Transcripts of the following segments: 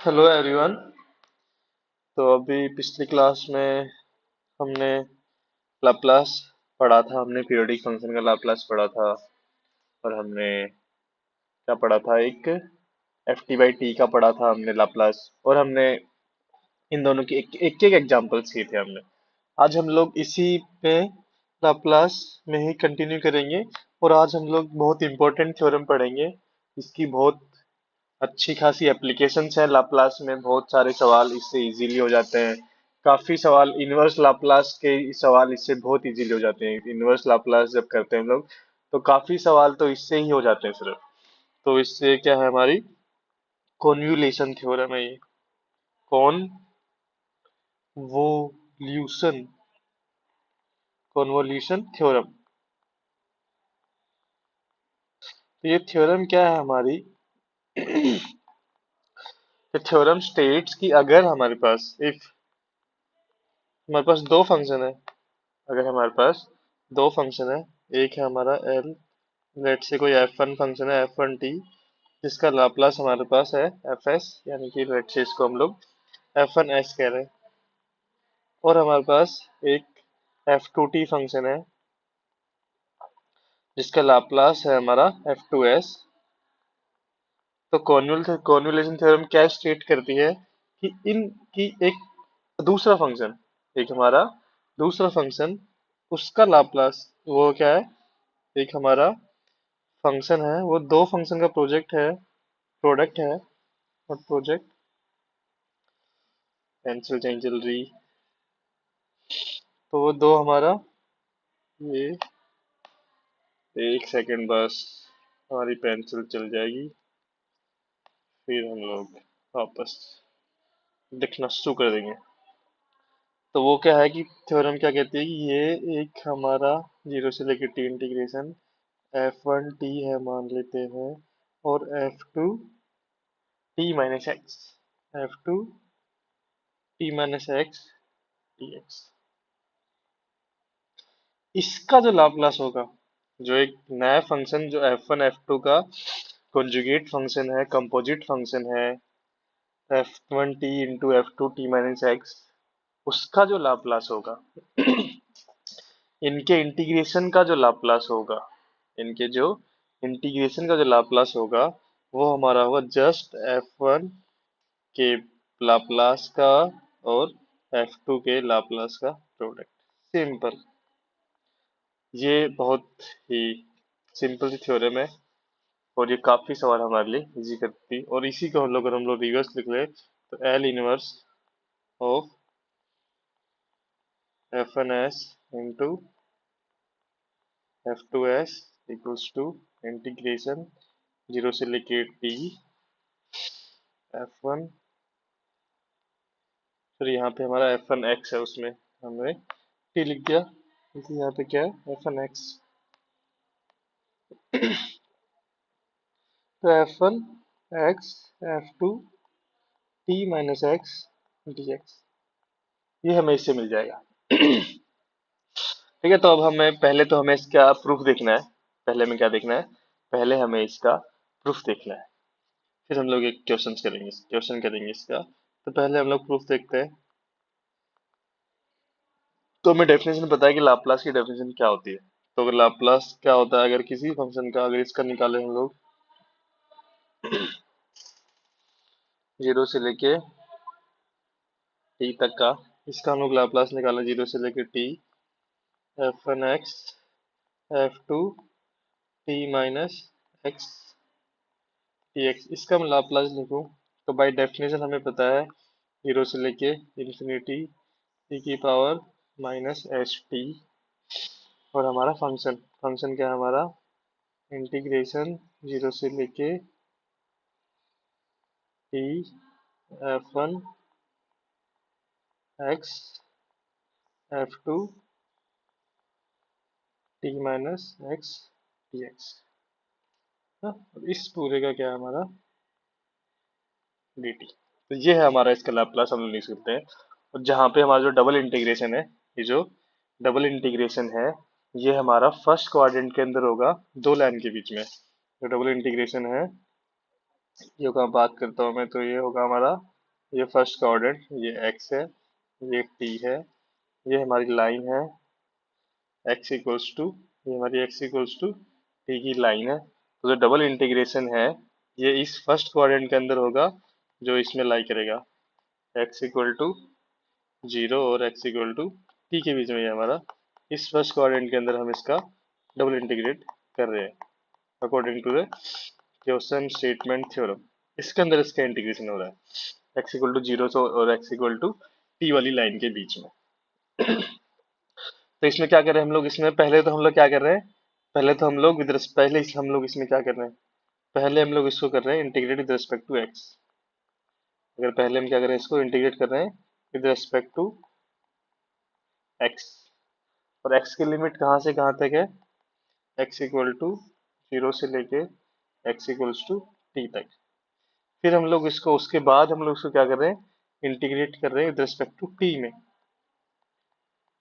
Hello everyone. तो अभी पिछली क्लास में हमने लाप्लास पढ़ा था। हमने पीरियोडिक फंक्शन का लाप्लास पढ़ा था। और हमने क्या पढ़ा था, एक एफ टी बाई टी का पढ़ा था हमने लाप्लास। और हमने इन दोनों की एक एक, एक एग्जाम्पल्स किए थे हमने। आज हम लोग इसी पे लाप्लास में ही कंटिन्यू करेंगे। और आज हम लोग बहुत इंपॉर्टेंट थ्योरम पढ़ेंगे। इसकी बहुत अच्छी खासी एप्लीकेशंस है लाप्लास में। बहुत सारे सवाल इससे इजीली हो जाते हैं। काफी सवाल इनवर्स लाप्लास के सवाल इससे बहुत इजीली हो जाते हैं। इनवर्स लाप्लास जब करते हैं हम लोग तो काफी सवाल तो इससे ही हो जाते हैं सिर्फ। तो इससे क्या है, हमारी कॉन्वोल्यूशन थ्योरम है ये। Convolution convolution theorem. तो ये थ्योरम क्या है हमारी, ये थ्योरम स्टेट्स कि अगर हमारे पास इफ हमारे पास दो फंक्शन है। अगर हमारे पास दो फंक्शन है, एक है हमारा एल, लेट से कोई f1 फंक्शन है f1 t, जिसका लाप्लास हमारे पास है fs, यानी कि लेट से इसको हम लोग f1s कह रहे हैं। और हमारे पास एक f2t फंक्शन है जिसका लाप्लास है हमारा f2s। तो कॉन्वोल्यूशन थ्योरम क्या स्टेट करती है कि इन की एक दूसरा फंक्शन, एक हमारा दूसरा फंक्शन, उसका लाप्लास वो क्या है, एक हमारा फंक्शन है वो दो फंक्शन का प्रोडक्ट है। और प्रोजेक्ट पेंसिल चेंज चल रही। तो वो दो हमारा, ये एक सेकंड बस, हमारी पेंसिल चल जाएगी, फिर हम लोग वापस लिखना शुरू कर देंगे। तो वो क्या है कि थ्योरम क्या कहती है कि ये एक हमारा जीरो से लेकर टी इंटीग्रेशन f1 t है मान लेते हैं। और f2 t - x, f2 t - x dx, इसका जो लाप्लास होगा, जो एक नया फंक्शन जो f1 f2 का कॉन्जुगेट फंक्शन है, कंपोजिट फंक्शन है, f1 t into f2 t - x, उसका जो लाप्लास होगा, इनके इंटीग्रेशन का जो लाप्लास होगा, इनके जो इंटीग्रेशन का जो लाप्लास होगा, वो हमारा होगा जस्ट f1 के लाप्लास का और f2 के लाप्लास का प्रोडक्ट। सिंपल। ये बहुत ही सिंपल सी थ्योरम है। और ये काफी सवाल हमारे लिए इजी करती है। और इसी को हम लोग अगर हम लोग रिवर्स लिख ले तो L inverse of f1s into f2s equals to integration zero से लेके टी f1, फिर यहाँ पे हमारा f1x है, उसमें हमने t लिख दिया क्योंकि यहाँ पे क्या है f1x। तो f1x f2 t - x dx, ये हमें इससे मिल जाएगा। ठीक है। तो अब हमें इसका प्रूफ देखना है। पहले हमें क्या देखना है, पहले हमें इसका प्रूफ देखना है। फिर हम लोग एक क्वेश्चन करेंगे इसका। तो पहले हम लोग प्रूफ देखते हैं। तो हमें डेफिनेशन पता है कि लाप्लास की डेफिनेशन क्या होती है। तो अगर लाप्लास क्या होता है, अगर किसी फंक्शन का, अगर इसका निकाले हम लोग जीरो से लेके टी तक का, इसका हम लोग लाप्लास निकाला जीरो से लेके T, f1x f2 t - x dx, इसका मैं लाप्लास लिखूं तो बाय डेफिनेशन हमें पता है जीरो से लेके इंफिनिटी e की पावर -st। और हमारा फंक्शन फंक्शन क्या है हमारा, इंटीग्रेशन जीरो से लेके t f1x f2 t - x dx। और इस पूरे का क्या है हमारा dt। तो ये है हमारा इसका लाप्लास, हम लोग लिख सकते हैं। और जहाँ पे हमारा जो डबल इंटीग्रेशन है, ये जो डबल इंटीग्रेशन है, ये हमारा फर्स्ट क्वाड्रेंट के अंदर होगा, दो लाइन के बीच में जो डबल इंटीग्रेशन है, ये होगा, बात करता हूँ मैं, तो ये होगा हमारा ये फर्स्ट कोऑर्डिनेट, ये x है, ये t है, ये हमारी लाइन है x इक्वल्स टू, ये हमारी x इक्वल्स टू t की लाइन है। तो जो डबल इंटीग्रेशन है ये इस फर्स्ट कोऑर्डिनेट के अंदर होगा जो इसमें लाई करेगा, x इक्वल टू 0 और x इक्वल टू t के बीच में ये हमारा इस फर्स्ट कोऑर्डिनेट के अंदर हम इसका डबल इंटीग्रेट कर रहे हैं according to the question statement theorem. इसके अंदर इसका इंटीग्रेशन हो रहा है x इक्वल टू 0 और x इक्वल टू t वाली लाइन के बीच में। तो इसमें क्या कर रहे हैं हम लोग, इसमें पहले तो हम लोग क्या कर रहे हैं, पहले तो हम लोग हम लोग इसमें क्या कर रहे हैं, पहले हम लोग इसको कर रहे हैं integrate with respect to x. अगर पहले हम क्या कर रहे हैं, इसको इंटीग्रेट कर रहे हैं विद रिस्पेक्ट टू एक्स, और एक्स की लिमिट कहाँ से कहाँ तक है, एक्स इक्वल टू 0 से लेके एक्स इक्वल्स टू टी तक। फिर हम लोग इसको, उसके बाद हम लोग इसको क्या कर रहे हैं, इंटीग्रेट कर रहे हैं विद रिस्पेक्ट टू टी में।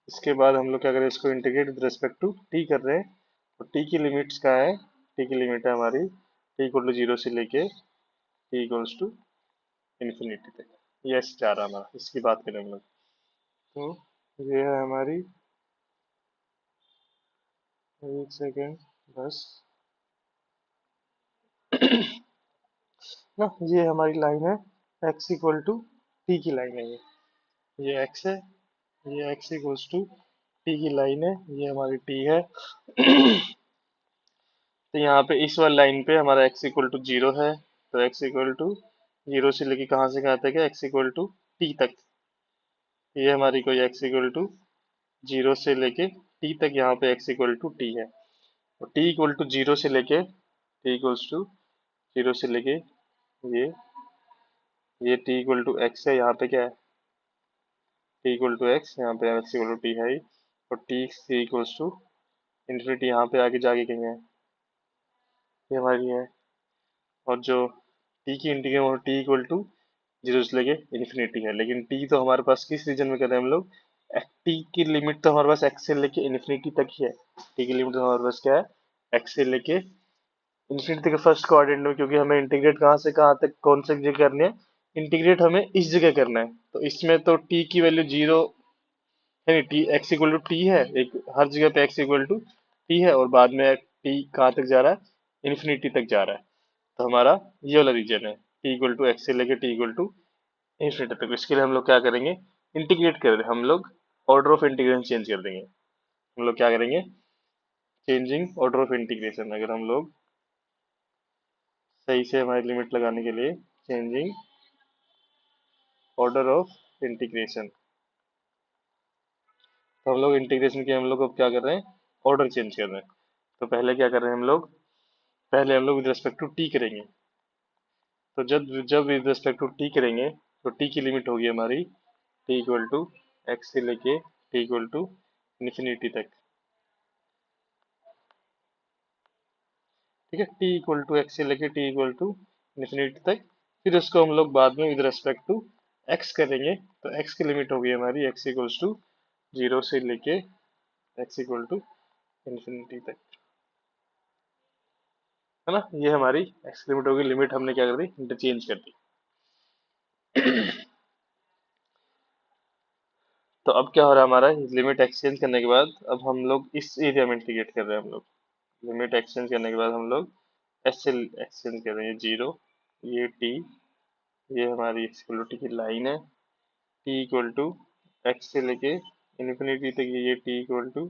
इसके बाद हम लोग क्या कर रहे हैं, इसको integrate with respect to T कर रहे हैं। और टी की लिमिट्स क्या है, टी की लिमिट है हमारी टी इक्वल टू 0 से लेके टी इक्वल्स टू इन्फिनिटी तक। यस जा रहा हमारा, इसकी बात करें हम लोग तो ये है हमारी, एक सेकेंड बस ना, ये हमारी लाइन है x इक्वल टू टी की लाइन है, ये x है, ये x इक्वल्स टू टी की लाइन है, ये हमारी t है। तो यहाँ पे इस वाली लाइन पे हमारा x इक्वल टू 0 है, तो x इक्वल टू 0 से लेके कहाँ से कहाँ तक है, x इक्वल टू t तक। ये हमारी कोई x इक्वल टू 0 से लेके t तक, यहाँ पे x इक्वल टू t है। और t इक्वल टू 0 से लेके t इक्वल्स टू 0 से लेके ये ये t इक्वल टू x है, यहाँ पे क्या है t इक्वल टू x, यहाँ पे x इक्वल टू t है ही। और t इक्वल्स टू इन्फिनिटी यहाँ पे आगे जाके कहीं है, ये हमारी है। और जो t की इंटीग्रल t इक्वल टू 0 से लेके इन्फिनिटी है, लेकिन t तो हमारे पास किस रीजन में कर रहे हैं हम लोग, t की लिमिट तो हमारे पास x से लेके इन्फिनिटी तक ही है। t की लिमिट तो हमारे पास क्या है, x से लेके इन्फिनिटी के फर्स्ट कोऑर्डिनेट में, क्योंकि हमें इंटीग्रेट कहाँ से कहाँ तक कौन सी जगह करनी है, इंटीग्रेट हमें इस जगह करना है। तो इसमें तो t की वैल्यू 0 है, T x equal to T है, एक हर जगह पे x इक्वल टू टी है, और बाद में t कहाँ तक जा रहा है, इन्फिनिटी तक जा रहा है। तो हमारा ये वाला रीजन है t इक्वल टू एक्स से लेके t इक्वल टू इन्फिनिटी तक। इसके लिए हम लोग क्या करेंगे, इंटीग्रेट कर रहे हैं हम लोग, ऑर्डर ऑफ इंटीग्रेशन चेंज कर देंगे। हम लोग क्या करेंगे, चेंजिंग ऑर्डर ऑफ इंटीग्रेशन। अगर हम लोग सही से हमारी लिमिट लगाने के लिए, चेंजिंग ऑर्डर ऑफ इंटीग्रेशन, तो हम लोग इंटीग्रेशन के हम लोग अब क्या कर रहे हैं, ऑर्डर चेंज कर रहे हैं। तो पहले क्या कर रहे हैं हम लोग, पहले हम लोग विद रिस्पेक्ट टू टी करेंगे। तो जब जब विद रिस्पेक्ट टू टी करेंगे तो टी की लिमिट होगी हमारी टी इक्वल टू एक्स से लेके टी इक्वल टू इन्फिनिटी तक। ठीक है, टी इक्वल टू एक्स से लेके टी इक्वल टू इन्फिनिटी तक। फिर उसको हम लोग बाद में विद रिस्पेक्ट टू एक्स करेंगे, तो एक्स की लिमिट होगी हमारी एक्स इक्वल्स टू 0 से लेके एक्स इक्वल टू इन्फिनिटी तक, है ना। ये हमारी एक्स लिमिट होगी, लिमिट हमने क्या कर दी, इंटरचेंज कर दी। तो अब क्या हो रहा है हमारा, लिमिट एक्सचेंज करने के बाद अब हम लोग इस एरिया में इंटीग्रेट कर रहे हैं हम लोग। लिमिट एक्सचेंज करने के बाद हम लोग एस से एक्सचेंज कर रहे हैं, 0, ये टी, ये हमारी एक्स इक्वल टू टी की लाइन है, टी इक्वल टू एक्स से लेके इन्फिनिटी तक ये टी इक्वल टू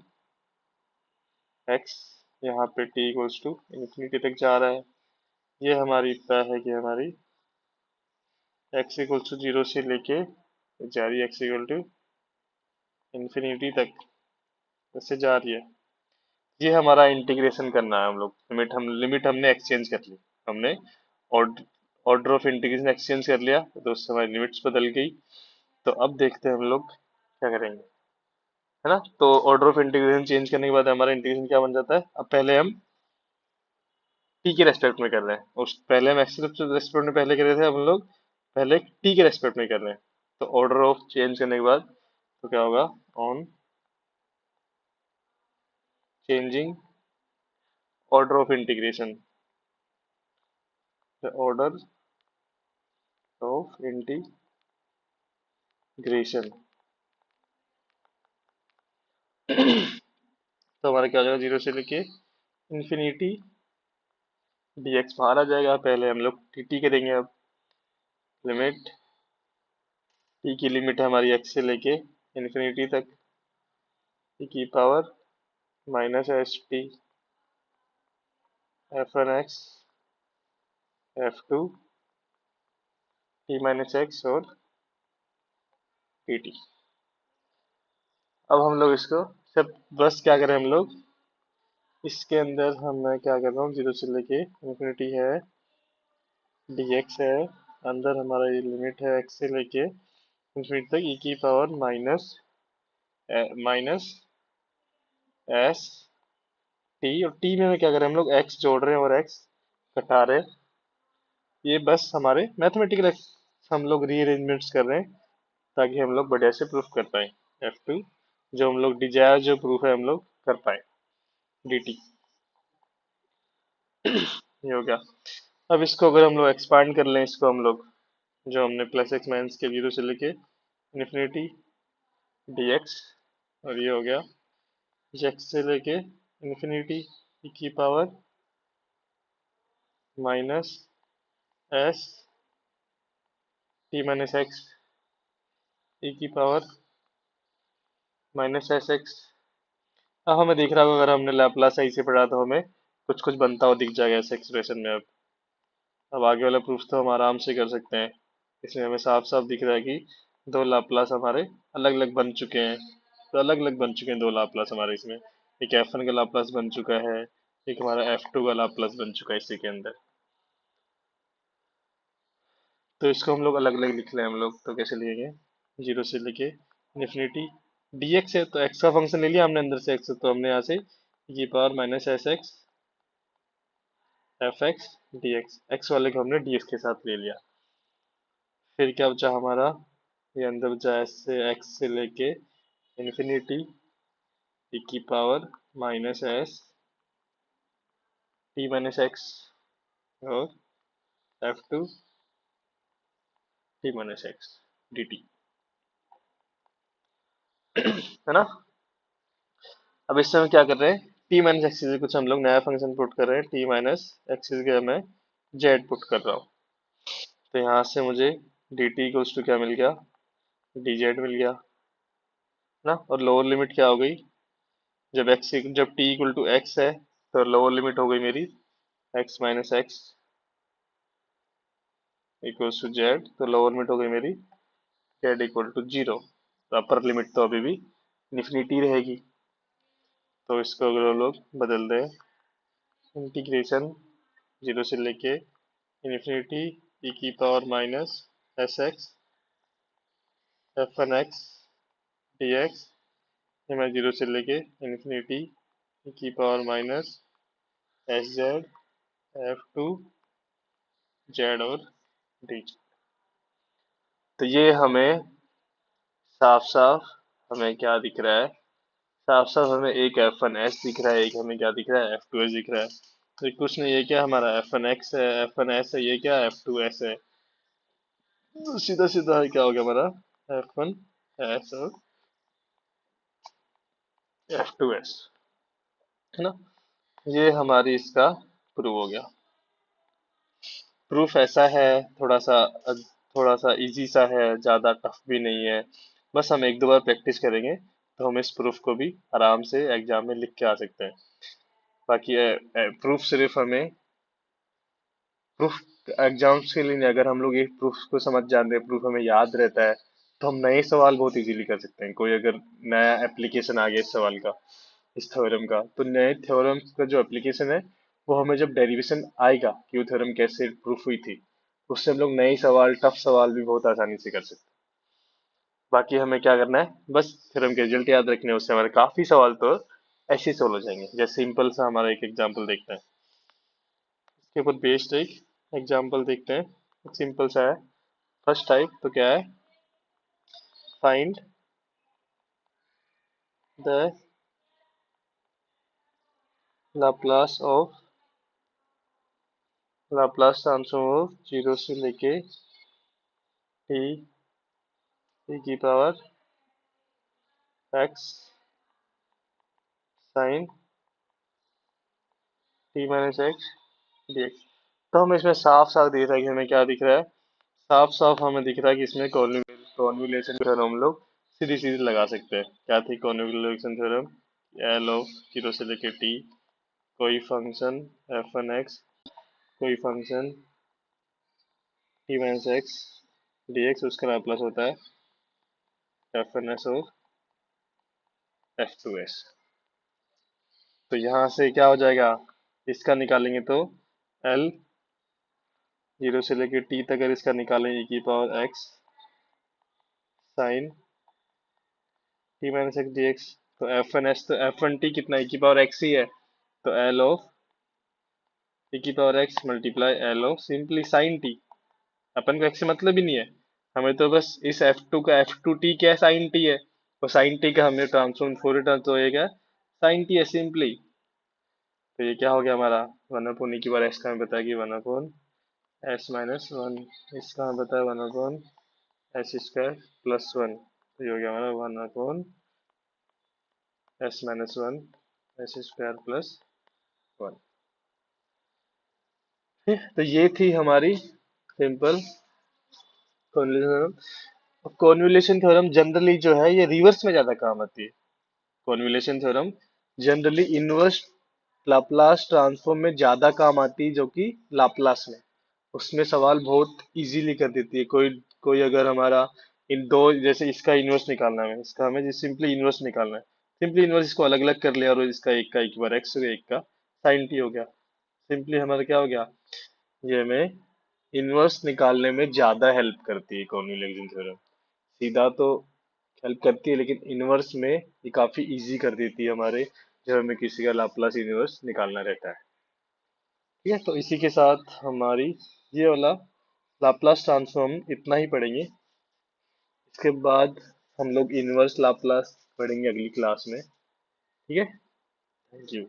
एक्स, यहाँ पे टी इक्वल्स टू इन्फिनिटी तक जा रहा है। ये हमारी तय है कि हमारी एक्स इक्वल्स टू 0 से लेके जा रही है एक्स इक्वल टू इन्फिनिटी तक, इससे जा रही है। ये हमारा इंटीग्रेशन करना है हम लोग, लिमिट हमने एक्सचेंज कर ली, हमने ऑर्डर ऑफ इंटीग्रेशन एक्सचेंज कर लिया, तो उससे हमारी लिमिट्स बदल गई। तो अब देखते हैं हम लोग क्या करेंगे, है ना। तो ऑर्डर ऑफ इंटीग्रेशन चेंज करने के बाद हमारा इंटीग्रेशन क्या बन जाता है, अब पहले हम टी के रेस्पेक्ट में कर रहे हैं, उस पहले हम एक्स के रेस्पेक्ट में पहले कर रहे थे, हम लोग पहले टी के रेस्पेक्ट में कर रहे हैं। तो ऑर्डर ऑफ चेंज करने के बाद तो क्या होगा, on changing order of integration, the order of integration Grecian. तो हमारा क्या हो जाएगा, 0 से लेके इन्फिनिटी dx बाहर आ जाएगा। पहले हम लोग टी करेंगे। अब लिमिट टी की लिमिट है हमारी x से लेके इन्फिनिटी तक, टी की power minus H T F one x F to T minus X और टी टी। अब हम लोग इसको सब बस क्या करें हम लोग, इसके अंदर हम मैं क्या कर रहा हूँ, 0 से लेके इन्फिनिटी है, dx है, अंदर हमारा ये लिमिट है x से लेके इन्फिनिटी तक e की पावर माइनस एस टी, और टी में क्या करें हम लोग, x जोड़ रहे हैं और x घटा रहे हैं। ये बस हमारे मैथमेटिकल हम लोग रीअरेंजमेंट्स कर रहे हैं ताकि हम लोग बढ़िया से प्रूफ कर पाए F2, जो हम लोग डिजायर जो प्रूफ है हम लोग कर पाए dt। ये हो गया। अब इसको अगर हम लोग एक्सपांड कर लें, इसको हम लोग जो हमने प्लस एक्स माइनस के 0 से लेके इन्फिनिटी dx, और ये हो गया x से लेके इन्फिनिटी e की power minus S T minus x e की पावर माइनस एस एक्स। अब हमें दिख रहा होगा, अगर हमने लैपलास सही से पढ़ा तो हमें कुछ कुछ बनता हुआ दिख जाएगा इस एक्सप्रेशन में। अब आगे वाला प्रूफ तो हम आराम से कर सकते हैं। इसमें हमें साफ साफ दिख रहा है कि दो लाप्लास हमारे अलग अलग बन चुके हैं। तो अलग अलग बन चुके हैं दो लाप्लास हमारे इसमें। एक F1 का लाप्लास बन चुका है, एक हमारा F2 का लाप्लास बन चुका है इसी के अंदर। तो इसको हम लोग अलग अलग लिख लें हम लोग, तो कैसे लिखेंगे, 0 से लेके इन्फिनिटी dx है, तो x का फंक्शन ले लिया हमने अंदर से x, तो हमने यहाँ से e power minus S x F x D x, x वाले को हमने dx के साथ ले लिया। फिर क्या बचा हमारा, ये अंदर बचा s से x से लेके इन्फिनिटी e की power minus S T minus X और F to T minus X D T, है ना। अब इससे हम क्या कर रहे हैं, टी माइनस एक्स से कुछ हम लोग नया फंक्शन पुट कर रहे हैं, टी माइनस एक्स के मैं जेड पुट कर रहा हूँ। तो यहाँ से मुझे डी टी इक्वल्स टू क्या मिल गया, डी जेड मिल गया ना। और लोअर लिमिट क्या हो गई, जब टी इक्वल टू एक्स है तो लोअर लिमिट हो गई मेरी x minus x equals to z, तो लोअर लिमिट हो गई मेरी जेड इक्वल टू जीरो। तो अपर लिमिट तो अभी भी इन्फिनिटी रहेगी। तो इसको अगर हम लोग बदल दें, इंटीग्रेशन 0 से लेके इन्फिनिटी ई की power minus S x F one x D x, ये मैं 0 से लेके इन्फिनिटी ई की power minus S Z F two Z और डी। तो ये हमें साफ साफ हमें क्या दिख रहा है, साफ साफ हमें एक एफ वन एस दिख रहा है, एक हमें क्या दिख रहा है, एफ टू एस दिख रहा है। तो कुछ नहीं, ये क्या हमारा एफ वन एक्स है, एफ वन एस है, ये क्या एफ टू एस है। तो सीधा सीधा क्या हो गया हमारा, एफ वन एस और एफ टू एस, है ना। ये हमारी इसका प्रूफ हो गया। प्रूफ ऐसा है, थोड़ा सा इजी सा है, ज़्यादा टफ भी नहीं है। बस हम एक दो बार प्रैक्टिस करेंगे तो हम इस प्रूफ को भी आराम से एग्जाम में लिख के आ सकते हैं। बाकी प्रूफ सिर्फ हमें प्रूफ एग्जाम्स के लिए नहीं, अगर हम लोग एक प्रूफ को समझ जाते हैं, प्रूफ हमें याद रहता है, तो हम नए सवाल बहुत इजीली कर सकते हैं। कोई अगर नया एप्लीकेशन आ गया इस सवाल का, इस थ्योरम का, तो नए थ्योरम का जो एप्लीकेशन है वो हमें जब डेरिवेशन आएगा कि वो थ्योरम कैसे प्रूफ हुई थी, उससे हम लोग नए सवाल, टफ सवाल भी बहुत आसानी से कर सकते हैं। बाकी हमें क्या करना है, बस थ्योरम के रिजल्ट याद रखने हैं, उससे हमारे काफी सवाल तो ऐसे ही सोल्व हो जाएंगे। जैसे सिंपल सा हमारा एक एग्जाम्पल देखते हैं, इसके ऊपर बेस्ड एक एग्जाम्पल देखते हैं, सिंपल सा है। फर्स्ट टाइप तो क्या है, find the Laplace of Laplace transform of 0 से लेके टी e की power x sine t minus x dx। तो हम इसमें साफ साफ दिख रहा है कि हमें क्या दिख रहा है, साफ साफ हमें दिख रहा है कि इसमें कॉन्वोल्यूशन थ्योरम हम लोग सीधी सीधी लगा सकते हैं। क्या थी convolution theorem? L of zero से लेके टी, कोई फंक्शन एफ एन एक्स, कोई function T minus X D x, उसका लाप्लास होता है एफ एन एस और एफ टू एस। तो यहाँ से क्या हो जाएगा, इसका निकालेंगे तो एल जीरो से लेके टी तक अगर इसका निकालेंगे e की power X sine T minus X D X, तो एफ एन एस, तो एफ एन टी कितना e की पावर एक्स ही है, तो एल ऑफ e की power X multiply L of simply sine T. अपन को एक्स से मतलब ही नहीं है, हमें तो बस इस एफ टू का एफ टू टी क्या है, साइन टी है, तो साइन टी का हमने ट्रांसफॉर्म फोर रिटर्न तो ये क्या साइन टी है सिंपली। तो ये क्या हो गया हमारा, वन अपॉन ई की बार एक्स का हमें बताया कि one upon S minus one, इसका हमें बताया one upon S square plus one, तो ये हो गया हमारा one upon S minus one S square plus one. तो ये थी हमारी simple convolution theorem. Convolution theorem generally जो है ये रिवर्स में ज्यादा काम आती है। Convolution theorem generally inverse Laplace transform में ज्यादा काम आती है, जो कि लाप्लास में उसमें सवाल बहुत इजीली कर देती है। कोई कोई अगर हमारा इन दो, जैसे इसका इनवर्स निकालना है, इसका हमें सिंपली इनवर्स निकालना है, सिंपली इनवर्स इसको अलग अलग कर लिया और इसका एक का एक बार एक्स हो गया, एक का साइन टी हो गया, सिंपली हमारा क्या हो गया, ये हमें इनवर्स निकालने में ज्यादा हेल्प करती है कॉन्वोल्यूशन थ्योरम। सीधा तो हेल्प करती है, लेकिन इनवर्स में ये काफी इजी कर देती है हमारे, जब हमें किसी का लाप्लास इनवर्स निकालना रहता है। ठीक है, तो इसी के साथ हमारी ये वाला लाप्लास ट्रांसफॉर्म इतना ही पढ़ेंगे। इसके बाद हम लोग इनवर्स लाप्लास पढ़ेंगे अगली क्लास में। ठीक है, थैंक यू।